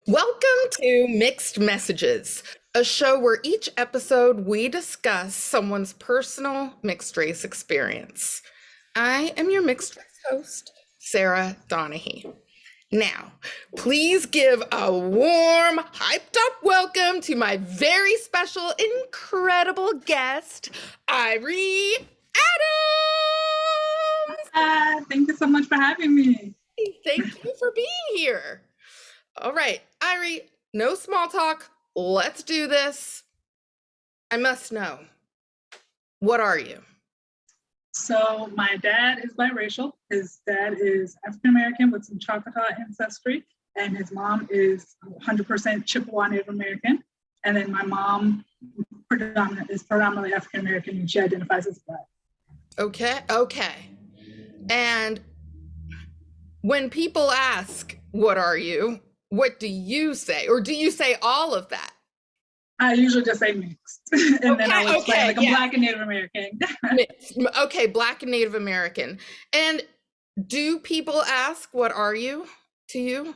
Welcome to Mixed Messages, a show where each episode we discuss someone's personal mixed race experience. I am your mixed race host, Sarah Donahue. Now, please give a warm, hyped up welcome to my very special, incredible guest, Irie Adams. Thank you so much for having me. Thank you for being here. All right, Irie, no small talk. Let's do this. I must know, what are you? So my dad is biracial. His dad is African American with some Choctaw ancestry, and his mom is 100% Chippewa Native American. And then my mom is predominantly African American, and she identifies as Black. Okay. And when people ask, what are you? What do you say? Or do you say all of that? I usually just say mixed. And then I would explain I'm Black and Native American. Okay, Black and Native American. And do people ask, what are you to you?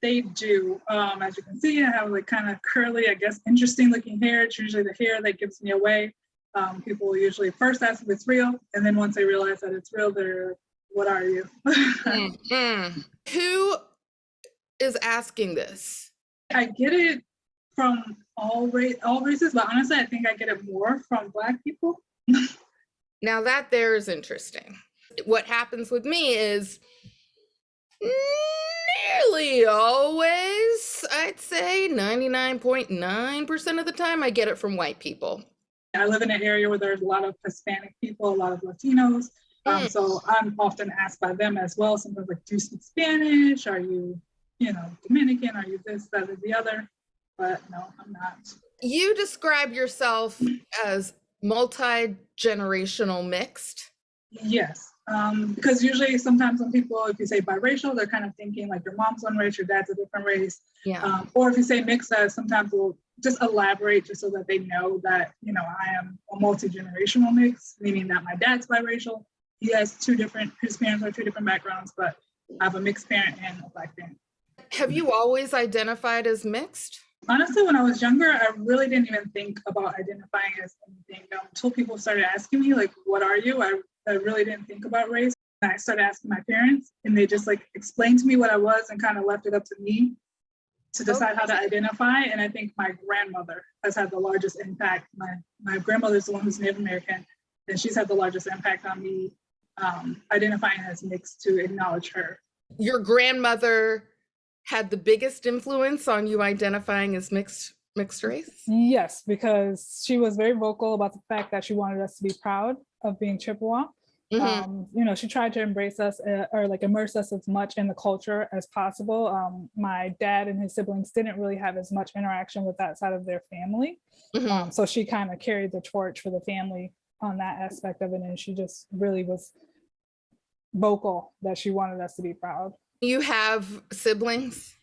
They do. As you can see, I have like kind of curly, I guess, interesting looking hair. It's usually the hair that gives me away. People usually first ask if it's real. And then once they realize that it's real, they're, what are you? Who is asking this? I get it from all races, but honestly, I think I get it more from Black people. Now that there is interesting. What happens with me is nearly always, I'd say 99.9% of the time, I get it from white people. I live in an area where there's a lot of Hispanic people, a lot of Latinos. So I'm often asked by them as well. Sometimes like, do you speak Spanish? Are you, Dominican? Are you this, that, or the other? But no, I'm not. You describe yourself as multi-generational mixed? Yes, because usually sometimes when people, if you say biracial, they're kind of thinking like your mom's one race, your dad's a different race. Yeah. Or if you say mixed, sometimes we'll just elaborate just so that they know that, I am a multi-generational mix, meaning that my dad's biracial. He has his parents are two different backgrounds, but I have a mixed parent and a Black parent. Have you always identified as mixed? Honestly, when I was younger, I really didn't even think about identifying as anything until people started asking me, like, what are you? I really didn't think about race. And I started asking my parents, and they just like explained to me what I was and kind of left it up to me to decide how to identify. And I think my grandmother has had the largest impact. My grandmother is the one who's Native American, and she's had the largest impact on me identifying as mixed to acknowledge her. Your grandmother had the biggest influence on you identifying as mixed race? Yes, because she was very vocal about the fact that she wanted us to be proud of being Chippewa. Mm-hmm. She tried to embrace us or like immerse us as much in the culture as possible. My dad and his siblings didn't really have as much interaction with that side of their family. Mm-hmm. So she kind of carried the torch for the family on that aspect of it. And she just really was vocal that she wanted us to be proud. You have siblings?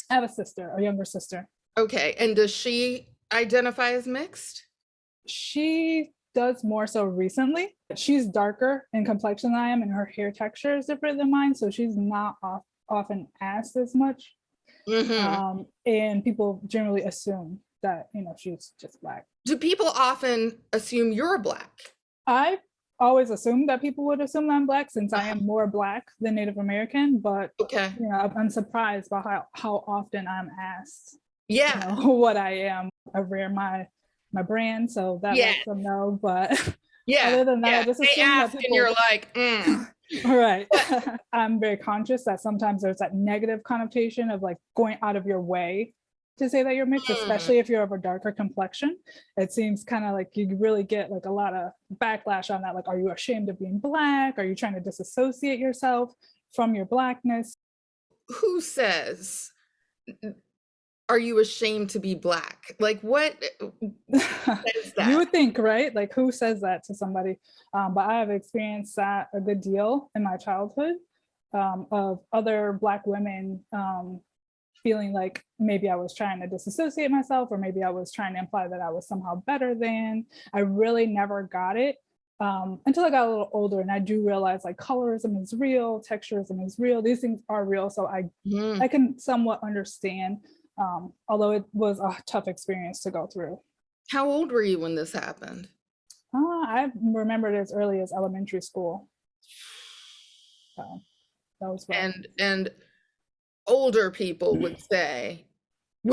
I have a sister, a younger sister. Okay, and does she identify as mixed? She does more so recently. She's darker in complexion than I am, and her hair texture is different than mine, so she's not often asked as much. Mm-hmm. And people generally assume that, she's just Black. Do people often assume you're Black? I always assumed that people would assume I'm Black since I am more Black than Native American, but okay. I'm surprised by how often I'm asked what I am. I wear my brand, so that lets them know, but other than that, I just assume that people, and you're like, all right. I'm very conscious that sometimes there's that negative connotation of like going out of your way to say that you're mixed, especially if you're of a darker complexion. It seems kind of like you really get like a lot of backlash on that. Like, are you ashamed of being Black? Are you trying to disassociate yourself from your Blackness? Who says, are you ashamed to be Black? Like, what says that? You would think, right? Like, who says that to somebody? But I have experienced that a good deal in my childhood of other Black women feeling like maybe I was trying to disassociate myself, or maybe I was trying to imply that I was somehow better than. I really never got it until I got a little older, and I do realize like colorism is real, texturism is real. These things are real, so I can somewhat understand Although it was a tough experience to go through. How old were you when this happened? I remember it as early as elementary school. So that was rough. And older people would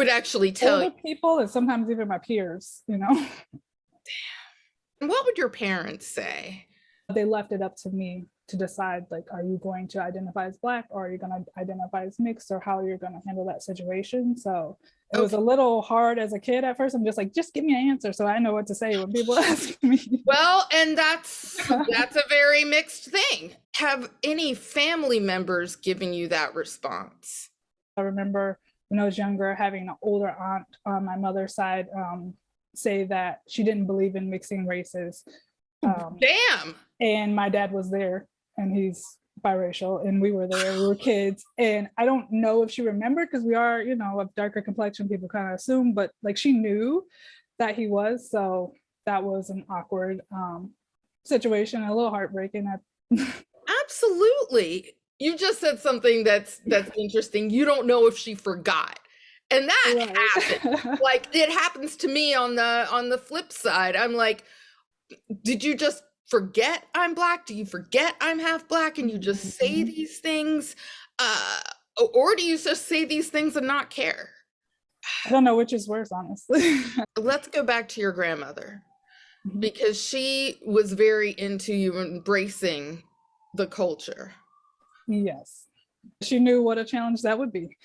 actually tell Older you. people and sometimes even my peers, you know, What would your parents say? they left it up to me to decide, like, are you going to identify as Black or are you going to identify as mixed, or how you're going to handle that situation. So it was a little hard as a kid at first. I'm just like, just give me an answer so I know what to say when people ask me. Well, and that's a very mixed thing. Have any family members given you that response? I remember when I was younger having an older aunt on my mother's side say that she didn't believe in mixing races. Damn. And my dad was there, and he's biracial, and we were there, we were kids. And I don't know if she remembered, because we are, you know, of darker complexion, people kind of assume, but like she knew that he was. So that was an awkward situation, a little heartbreaking. Absolutely. You just said something that's interesting. You don't know if she forgot. And that happens. Like, it happens to me on the flip side. I'm like, did you just forget I'm Black? Do you forget I'm half Black and you just say these things? Or do you just say these things and not care? I don't know which is worse, honestly. Let's go back to your grandmother, because she was very into you embracing the culture. Yes. She knew what a challenge that would be.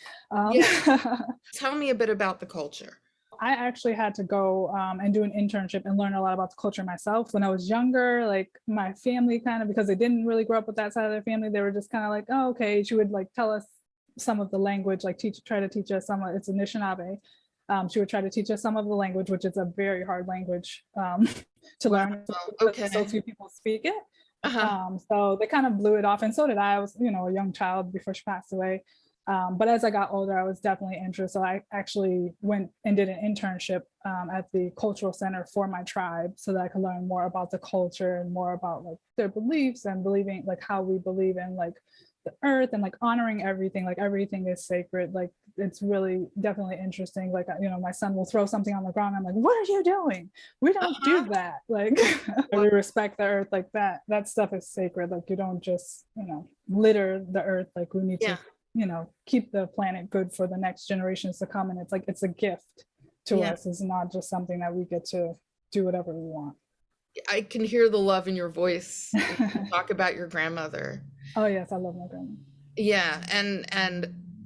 Yeah. Tell me a bit about the culture. I actually had to go and do an internship and learn a lot about the culture myself. When I was younger, like my family kind of, because they didn't really grow up with that side of their family, they were just kind of like, oh, okay. She would like tell us some of the language, like try to teach us some of it's Anishinaabe. She would try to teach us some of the language, which is a very hard language to learn. Okay. So few people speak it. So they kind of blew it off, and so did I. I was, you know, a young child before she passed away. But as I got older, I was definitely interested. So I actually went and did an internship at the cultural center for my tribe, so that I could learn more about the culture and more about like their beliefs and believing, like how we believe in like the earth and like honoring everything. Like everything is sacred. Like it's really definitely interesting. Like, you know, my son will throw something on the ground. I'm like, what are you doing? We don't do that. Like we respect the earth. Like that stuff is sacred. Like you don't just, you know, litter the earth. Like we need to, you know, keep the planet good for the next generations to come. And it's like, it's a gift to us. It's not just something that we get to do whatever we want. I can hear the love in your voice. Talk about your grandmother. Oh yes, I love my grandma. Yeah, and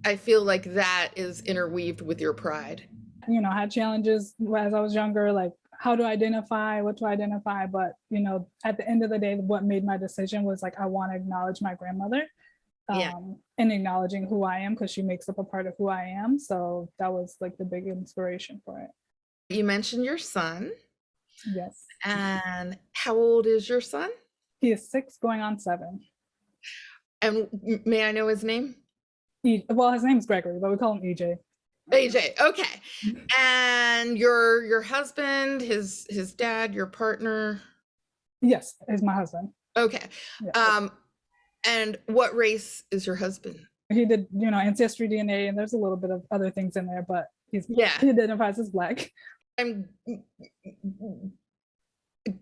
I feel like that is interweaved with your pride. You know, I had challenges as I was younger, like how to identify, what to identify. But, you know, at the end of the day, what made my decision was like, I want to acknowledge my grandmother. And acknowledging who I am, because she makes up a part of who I am. So that was like the big inspiration for it. You mentioned your son. Yes. And how old is your son? He is 6 going on 7. And may I know his name? Well, his name's Gregory, but we call him EJ. AJ, okay. And your husband, his dad, your partner? Yes, is my husband. Okay. Yeah. And what race is your husband? He did, you know, ancestry DNA, and there's a little bit of other things in there, but he identifies as Black. I'm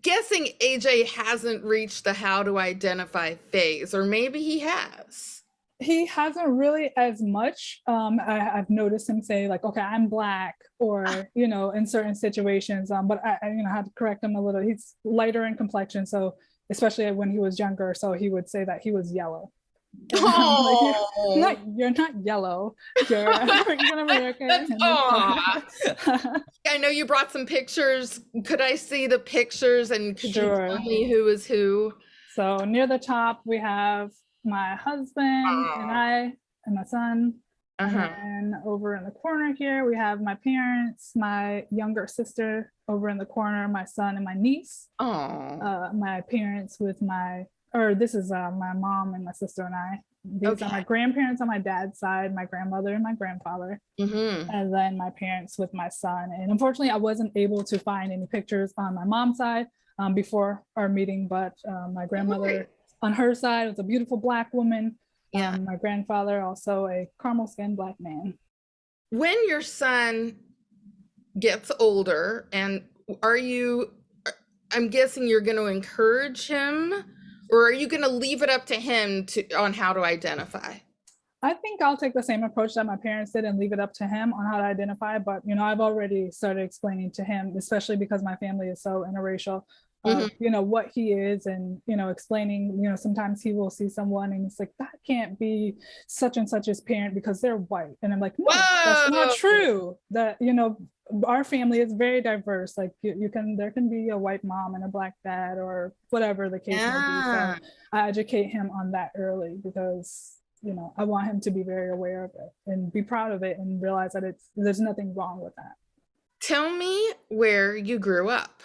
guessing AJ hasn't reached the how to identify phase, or maybe he has. He hasn't really as much. I've noticed him say like, okay, I'm Black, or, you know, in certain situations, but I you know, had to correct him a little. He's lighter in complexion, so especially when he was younger, so he would say that he was yellow. Oh, like, you're not yellow. You're African American. I know you brought some pictures. Could I see the pictures, and could you tell me who is who? So near the top, we have my husband and I and my son. And over in the corner here, we have my parents, my younger sister over in the corner, my son and my niece. My parents with this is my mom and my sister and I. These are my grandparents on my dad's side, my grandmother and my grandfather. And then my parents with my son. And unfortunately, I wasn't able to find any pictures on my mom's side before our meeting, but my grandmother on her side was a beautiful Black woman. My grandfather, also a caramel skinned Black man. When your son gets older, and are you, I'm guessing you're going to encourage him, or are you going to leave it up to him on how to identify? I think I'll take the same approach that my parents did and leave it up to him on how to identify. But, I've already started explaining to him, especially because my family is so interracial, Mhm. what he is and, explaining, sometimes he will see someone and it's like, that can't be such and such as parent because they're white. And I'm like, no, that's not Whoa. true. That, our family is very diverse. Like there can be a white mom and a black dad or whatever the case may be. Yeah. So I educate him on that early because I want him to be very aware of it and be proud of it and realize that there's nothing wrong with that. Tell me where you grew up.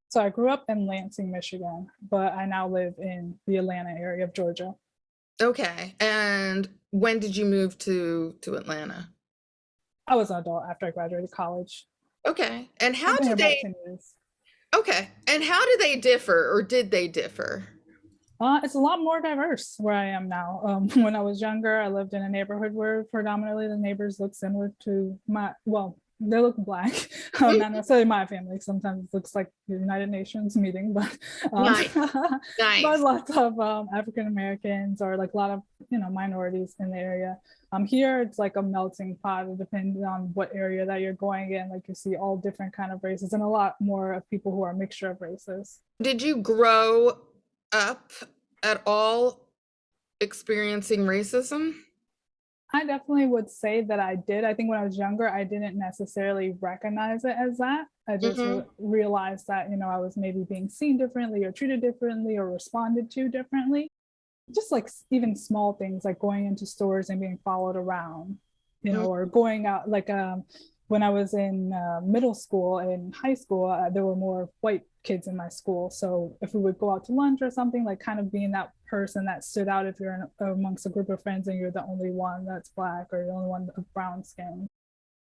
So I grew up in Lansing, Michigan, but I now live in the Atlanta area of Georgia. Okay. And when did you move to Atlanta? I was an adult after I graduated college. Okay. And how I've been do here about they 10 years. Okay. And how do they differ, or did they differ? It's a lot more diverse where I am now. When I was younger, I lived in a neighborhood where predominantly the neighbors look similar to they look black, not necessarily my family. Sometimes it looks like the United Nations meeting, but Nice. but Nice. lots of African Americans or like a lot of minorities in the area. Here it's like a melting pot. It depends on what area that you're going in. Like you see all different kind of races and a lot more of people who are a mixture of races. Did you grow up at all experiencing racism? I definitely would say that I did. I think when I was younger, I didn't necessarily recognize it as that. I just Hmm. realized that, I was maybe being seen differently or treated differently or responded to differently. Just like even small things like going into stores and being followed around, or going out like when I was in middle school and high school, there were more white kids in my school. So if we would go out to lunch or something, like kind of being that person that stood out if you're amongst a group of friends and you're the only one that's black or the only one of brown skin.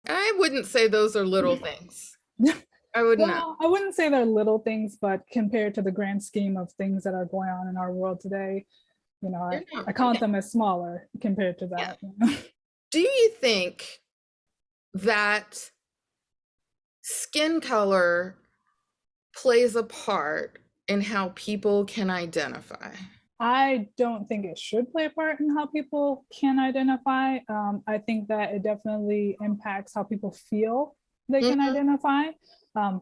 I wouldn't say those are little things. I would not. Well, I wouldn't say they're little things, but compared to the grand scheme of things that are going on in our world today, They're not. I count them as smaller compared to Yeah. that. Do you think that skin color plays a part in how people can identify? I don't think it should play a part in how people can identify. I think that it definitely impacts how people feel they can Mhm. identify.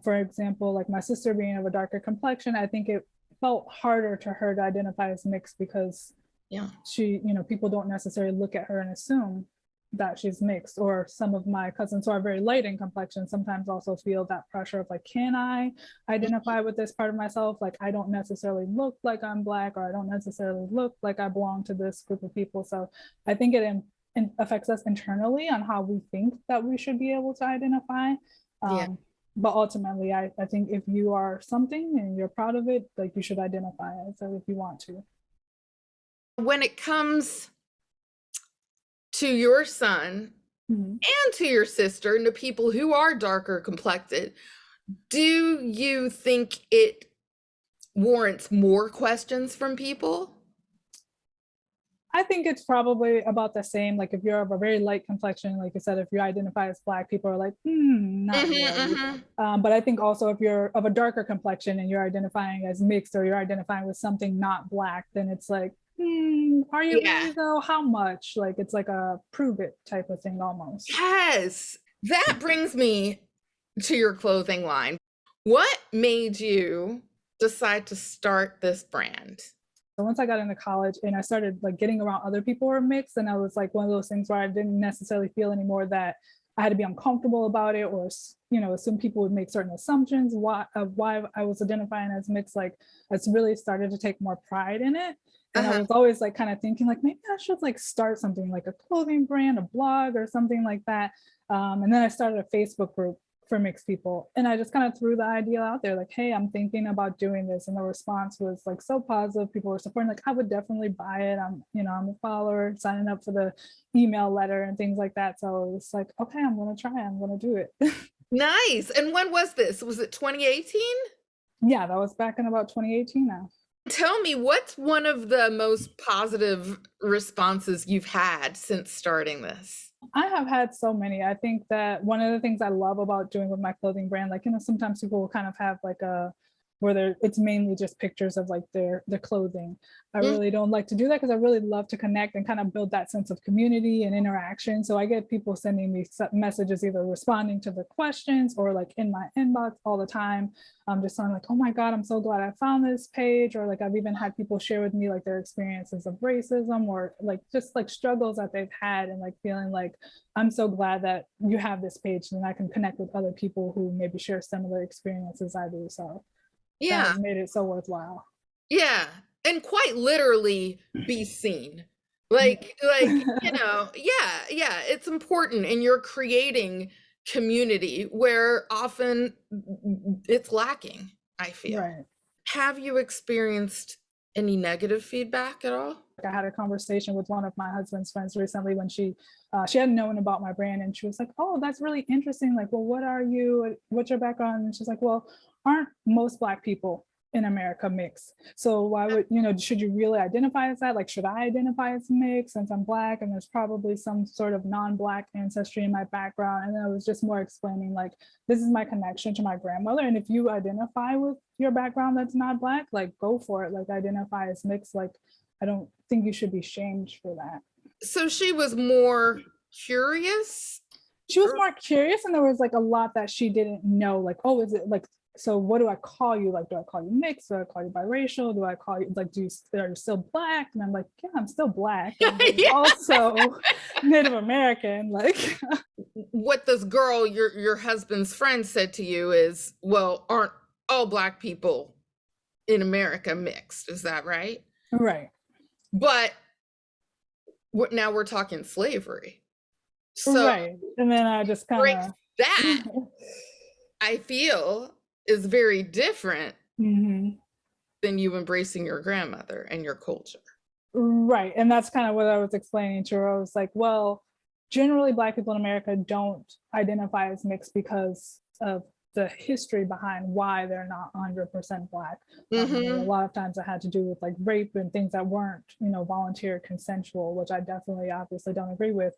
For example, like my sister being of a darker complexion, I think it felt harder to her to identify as mixed because Yeah. people don't necessarily look at her and assume that she's mixed. Or some of my cousins who are very light in complexion sometimes also feel that pressure of like, can I identify with this part of myself? Like, I don't necessarily look like I'm black, or I don't necessarily look like I belong to this group of people. So I think it affects us internally on how we think that we should be able to identify. Yeah. But ultimately, I think if you are something and you're proud of it, like you should identify as if you want to. When it comes to your son Mhm. and to your sister and to people who are darker complected, do you think it warrants more questions from people? I think it's probably about the same. Like if you're of a very light complexion, like you said, if you identify as black, people are like, not really. Hmm. But I think also if you're of a darker complexion and you're identifying as mixed or you're identifying with something not black, then it's like, are you Yeah. really though? How much? Like it's like a prove it type of thing almost. Yes. That brings me to your clothing line. What made you decide to start this brand? So once I got into college and I started like getting around other people who are mixed, and I was like one of those things where I didn't necessarily feel anymore that I had to be uncomfortable about it or assume people would make certain assumptions why I was identifying as mixed. Like it's really started to take more pride in it. And I Uh-huh. was always like kind of thinking like maybe I should like start something like a clothing brand, a blog or something like that. And then I started a Facebook group for mixed people. And I just kind of threw the idea out there, like, hey, I'm thinking about doing this. And the response was like so positive. People were supporting, like, I would definitely buy it. I'm a follower, signing up for the email letter and things like that. So it was like, okay, I'm gonna try, I'm gonna do it. Nice. And when was this? Was it 2018? Yeah, that was back in about 2018 now. Tell me, what's one of the most positive responses you've had since starting this? I have had so many. I think that one of the things I love about doing with my clothing brand, like, sometimes people will kind of have like a where it's mainly just pictures of like their clothing. I Mm, really don't like to do that because I really love to connect and kind of build that sense of community and interaction. So I get people sending me messages, either responding to the questions or like in my inbox all the time. Just saying like, oh my God, I'm so glad I found this page. Or like I've even had people share with me like their experiences of racism or like just like struggles that they've had, and like feeling like, I'm so glad that you have this page and I can connect with other people who maybe share similar experiences I do. So that yeah, has made it so worthwhile. yeah, and quite literally be seen. Yeah. Yeah, it's important, and you're creating community where often it's lacking, I feel. Right. Have you experienced any negative feedback at all? I had a conversation with one of my husband's friends recently when she hadn't known about my brand, and she was like, "Oh, that's really interesting. Like, well, what are you? What's your background?" And she's like, "Well, aren't most Black people in America mixed? So why would should you really identify as that? Like, should I identify as mixed since I'm Black and there's probably some sort of non-Black ancestry in my background?" And then I was just more explaining like, this is my connection to my grandmother, and if you identify with your background that's not Black, like, go for it. Like, identify as mixed. Like, I don't think you should be shamed for that. So she was more curious? She was Or- more curious, and there was like a lot that she didn't know. Like, oh, is it like, so what do I call you? Like, do I call you mixed? Do I call you biracial? Do I call you like, are you still Black? And I'm like, yeah, I'm still Black. And I'm Yeah. also Native American. Like, What this girl, your husband's friend, said to you is, well, aren't all Black people in America mixed? Is that right? right. But now we're talking slavery. So Right. And then I just kind breaks of, that, I feel, is very different mm-hmm. than you embracing your grandmother and your culture. Right. And that's kind of what I was explaining to her. I was like, well, generally Black people in America don't identify as mixed because of the history behind why they're not 100% Black. A Mm-hmm. lot of times it had to do with like rape and things that weren't, volunteer consensual, which I definitely obviously don't agree with.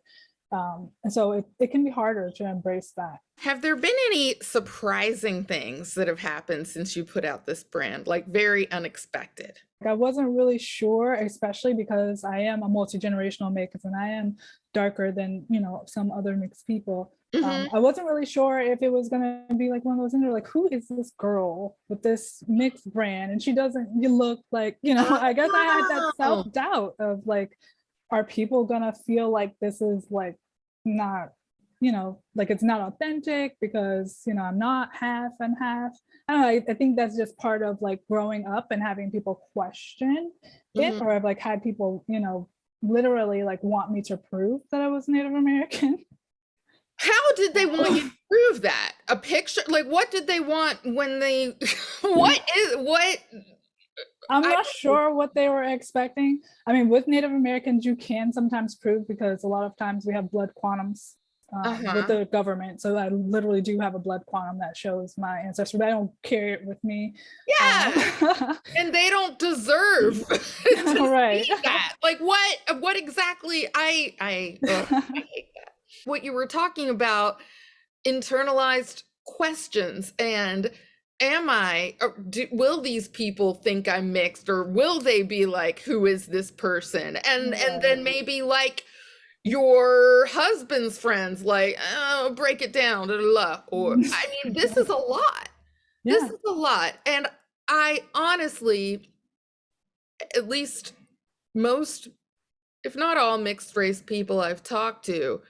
And so it can be harder to embrace that. Have there been any surprising things that have happened since you put out this brand, like very unexpected? I wasn't really sure, especially because I am a multi-generational mix and I am darker than, some other mixed people. Mm-hmm. I wasn't really sure if it was gonna be like one of those things, like, who is this girl with this mixed brand? And she doesn't look like, I guess I had that Oh, self-doubt of like, are people gonna feel like this is like not, like it's not authentic because, I'm not half and half. I don't know, I think that's just part of like growing up and having people question it, mhm. or I've like had people, literally like want me to prove that I was Native American. How did they want you to prove that? A picture? Like, what did they want when they, what? I'm I, not sure what they were expecting. I mean, with Native Americans, you can sometimes prove because a lot of times we have blood quantums with uh-huh. the government. So I literally do have a blood quantum that shows my ancestry, but I don't carry it with me. Yeah. And they don't deserve to Right. see that. Like, what exactly? I hate that. What you were talking about, internalized questions, and am I, or will these people think I'm mixed, or will they be like, who is this person? And then Right. maybe like your husband's friends, like, oh, break it down, da, da, da. Or I mean, this is a lot. This Yeah. is a lot. And I honestly, at least most, if not all mixed race people I've talked to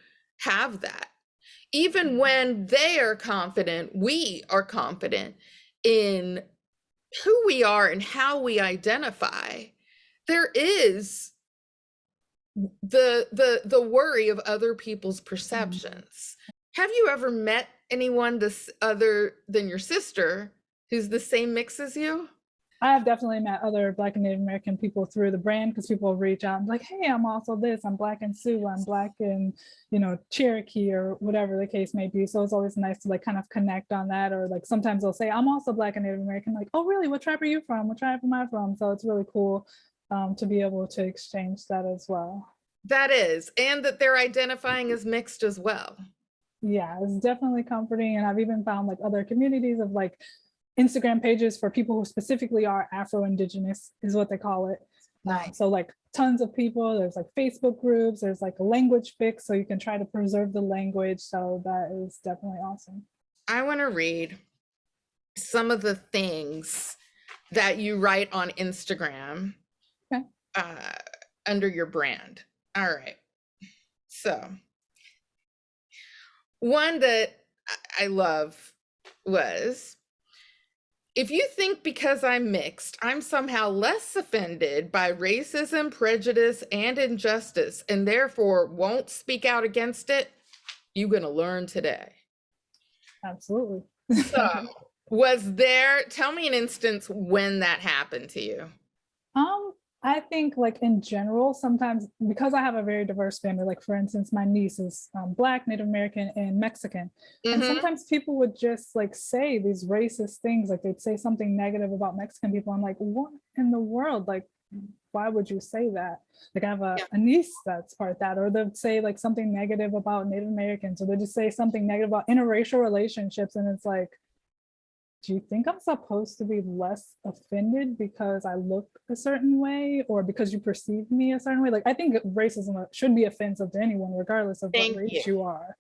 have that. Even when they are confident, we are confident in who we are and how we identify. There is the worry of other people's perceptions. Have you ever met anyone this other than your sister who's the same mix as you? I have definitely met other Black and Native American people through the brand because people reach out and be like, hey, I'm also this, I'm Black in Sioux, I'm Black in, Cherokee or whatever the case may be. So it's always nice to like kind of connect on that. Or like sometimes they'll say, I'm also Black and Native American. Like, oh, really? What tribe are you from? What tribe am I from? So it's really cool to be able to exchange that as well. That is, and that they're identifying as mixed as well. Yeah, it's definitely comforting. And I've even found like other communities of like Instagram pages for people who specifically are Afro-Indigenous, is what they call it. Nice. So like tons of people, there's like Facebook groups, there's like a language fix, so you can try to preserve the language. So that is definitely awesome. I want to read some of the things that you write on Instagram. Okay. Under your brand. All right. So one that I love was, if you think because I'm mixed, I'm somehow less offended by racism, prejudice, and injustice, and therefore won't speak out against it, you're going to learn today. Absolutely. So, tell me an instance when that happened to you. I think like in general, sometimes because I have a very diverse family, like for instance, my niece is Black, Native American, and Mexican. And sometimes people would just like say these racist things, like they'd say something negative about Mexican people. I'm like, what in the world? Like, why would you say that? Like I have a niece that's part that, or they'll say like something negative about Native Americans, or they just say something negative about interracial relationships. And it's like, do you think I'm supposed to be less offended because I look a certain way or because you perceive me a certain way? Like, I think racism should be offensive to anyone, regardless of what race you are.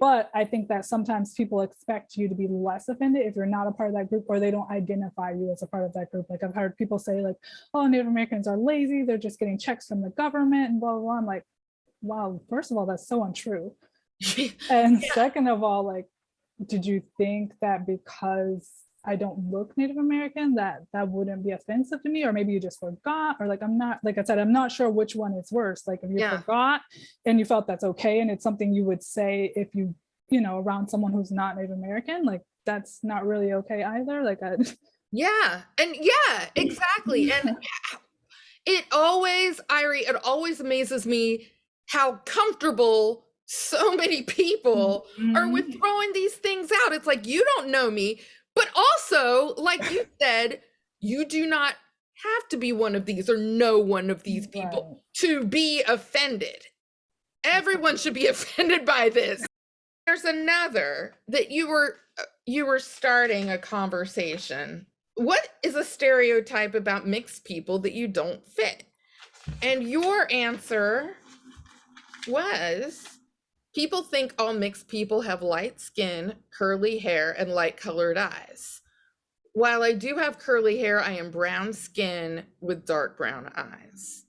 But I think that sometimes people expect you to be less offended if you're not a part of that group, or they don't identify you as a part of that group. Like I've heard people say like, oh, Native Americans are lazy, they're just getting checks from the government and blah, blah, blah. I'm like, wow, first of all, that's so untrue. And second of all, like, did you think that because I don't look Native American that wouldn't be offensive to me? Or maybe you just forgot, or like, I'm not, like I said, I'm not sure which one is worse. Like if you forgot and you felt that's okay, and it's something you would say if you around someone who's not Native American, like that's not really okay either. Like exactly. And it always, Irie, it always amazes me how comfortable so many people are with throwing these things out. It's like, you don't know me, but also, like you said, you do not have to be one of these or know one of these people to be offended. Everyone should be offended by this. There's another that you were starting a conversation. What is a stereotype about mixed people that you don't fit? And your answer was, people think all mixed people have light skin, curly hair, and light colored eyes. While I do have curly hair, I am brown skin with dark brown eyes.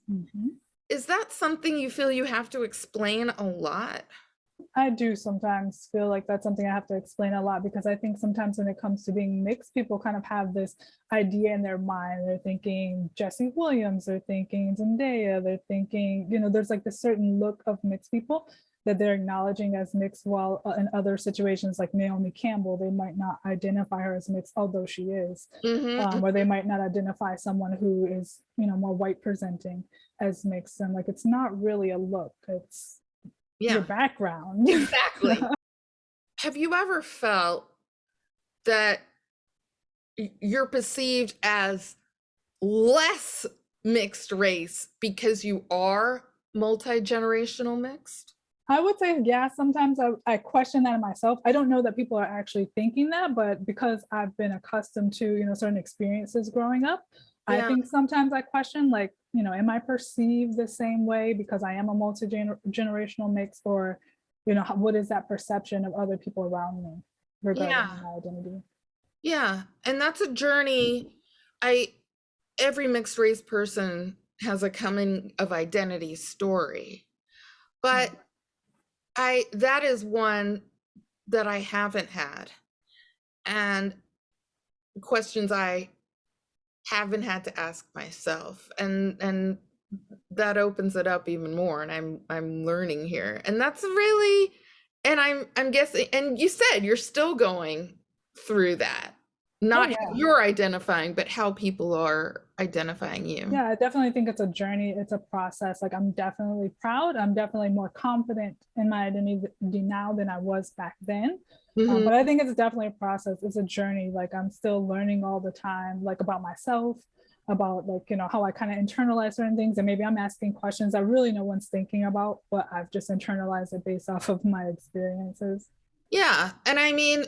Is that something you feel you have to explain a lot? I do sometimes feel like that's something I have to explain a lot, because I think sometimes when it comes to being mixed, people kind of have this idea in their mind. They're thinking Jesse Williams, they're thinking Zendaya, they're thinking, there's like this certain look of mixed people that they're acknowledging as mixed, while in other situations like Naomi Campbell, they might not identify her as mixed, although she is, or they might not identify someone who is, more white presenting as mixed. And like, it's not really a look, it's your background. Exactly. Have you ever felt that you're perceived as less mixed race because you are multi-generational mixed? I would say, yeah, sometimes I question that in myself. I don't know that people are actually thinking that, but because I've been accustomed to, certain experiences growing up, I think sometimes I question, like, am I perceived the same way because I am a multi-generational mix, or, what is that perception of other people around me regarding my identity? Yeah, and that's a journey. Every mixed race person has a coming of identity story, but that is one that I haven't had, and questions I haven't had to ask myself, and that opens it up even more, and I'm learning here, and that's really, and I'm guessing, and you said you're still going through that. Oh Not how yeah. you're identifying, but how people are identifying you. Yeah, I definitely think it's a journey. It's a process. Like I'm definitely proud. I'm definitely more confident in my identity now than I was back then. But I Hmm. think it's definitely a process. It's a journey. Like I'm still learning all the time, like about myself, about like, you know, how I kind of internalize certain things. And maybe I'm asking questions that really no one's thinking about, but I've just internalized it based off of my experiences. Yeah, and I mean,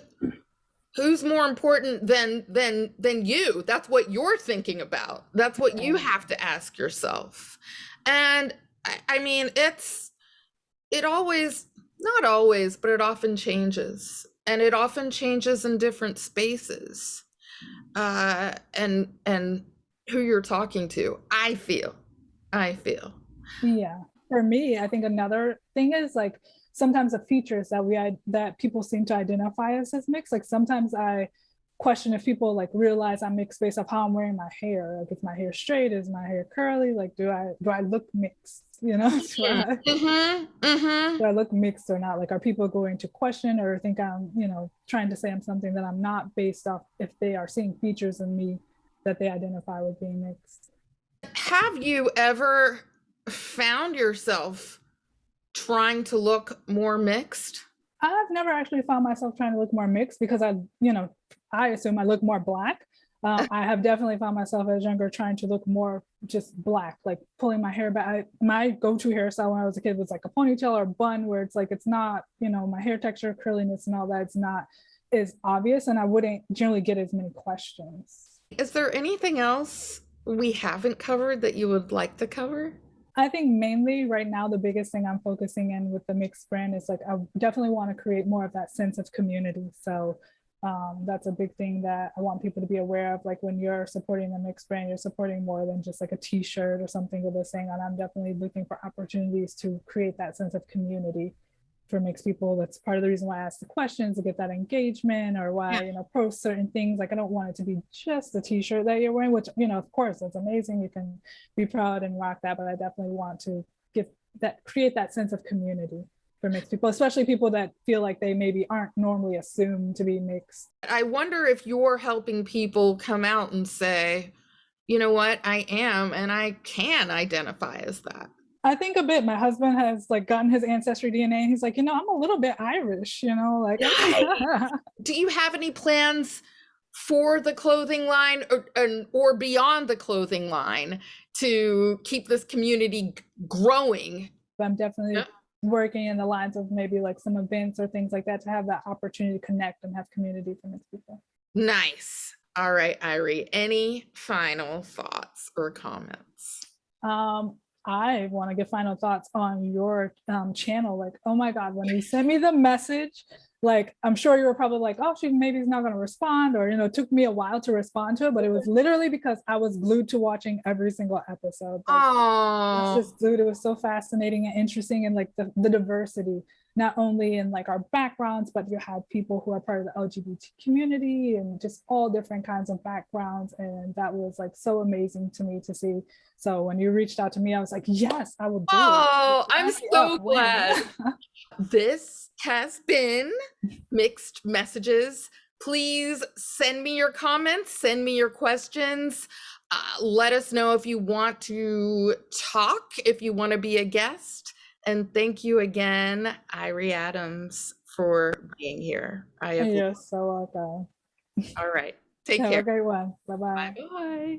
who's more important than you? That's what you're thinking about. That's what you have to ask yourself. And I mean, it always, not always, but it often changes, and it often changes in different spaces, and who you're talking to. I feel. Yeah. For me, I think another thing is like sometimes the features that that people seem to identify as mixed. Like sometimes I question if people like realize I'm mixed based off how I'm wearing my hair. Like is my hair straight? Is my hair curly? Like do I look mixed? You know, Mm-hmm. Mm-hmm. do I look mixed or not? Like are people going to question or think I'm, you know, trying to say I'm something that I'm not based off if they are seeing features in me that they identify with being mixed? Have you ever found yourself trying to look more mixed? I've never actually found myself trying to look more mixed because you know, I assume I look more black. I have definitely found myself as younger trying to look more just black, like pulling my hair back. My go-to hairstyle when I was a kid was like a ponytail or a bun, where it's like it's not, you know, my hair texture, curliness, and all that. It's not as obvious, and I wouldn't generally get as many questions. Is there anything else we haven't covered that you would like to cover? I think mainly right now, the biggest thing I'm focusing in with the mixed brand is like, I definitely want to create more of that sense of community. So that's a big thing that I want people to be aware of. Like when you're supporting the mixed brand, you're supporting more than just like a t-shirt or something with a saying on. I'm definitely looking for opportunities to create that sense of community for mixed people. That's part of the reason why I ask the questions to get that engagement, or why, you know, post certain things. Like I don't want it to be just a t-shirt that you're wearing, which, you know, of course that's amazing. You can be proud and rock that, but I definitely want to give that, create that sense of community for mixed people, especially people that feel like they maybe aren't normally assumed to be mixed. I wonder if you're helping people come out and say, you know what, I am, and I can identify as that. I think a bit. My husband has like gotten his ancestry DNA, and he's like, you know, I'm a little bit Irish, you know, like Do you have any plans for the clothing line, or beyond the clothing line, to keep this community growing? I'm definitely working in the lines of maybe like some events or things like that to have that opportunity to connect and have community for mixed people. Nice. All right, Irie, any final thoughts or comments? Um, I want to give final thoughts on your channel. Like, oh my God, when you sent me the message, like, I'm sure you were probably like, oh, she maybe is not going to respond, or, you know, it took me a while to respond to it, but it was literally because I was glued to watching every single episode. Like, it's Oh, just, dude, it was so fascinating and interesting, and like the diversity, not only in like our backgrounds, but you had people who are part of the LGBT community and just all different kinds of backgrounds. And that was like so amazing to me to see. So when you reached out to me, I was like, yes, I will do it. oh, I'm Sign me so up, when? glad. This has been Mixed Messages. Please send me your comments, send me your questions. Let us know if you want to talk, if you want to be a guest. And thank you again, Irie Adams, for being here. I have. You're so welcome. All right. Take Have a care. great one. Bye Bye-bye. bye.